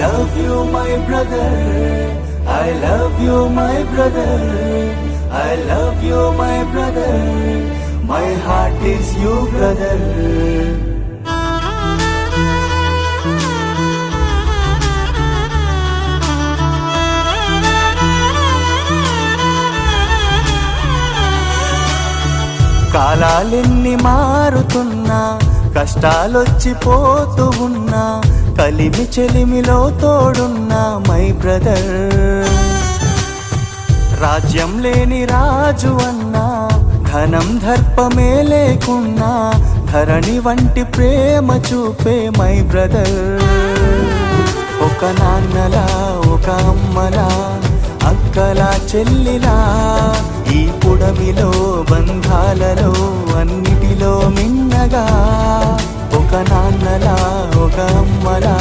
love you my brother, I love you my brother, I love you my brother, my heart is you brother. కాలాలెన్ని మారుతున్నా కష్టాలొచ్చిపోతూ ఉన్నా కలిమి చెలిమిలో తోడున్నా my brother. రాజ్యం లేని రాజు అన్నా ధనం దర్పమే లేకున్నా ధరణి వంటి ప్రేమ చూపే మై బ్రదర్. ఒక నాన్నలా ఒక అమ్మలా అక్కలా చెల్లిలా ఈ పుడమిలో బంధాలలో అన్నిటిలో మిన్నగా ఒక నాన్నలా ఒక అమ్మలా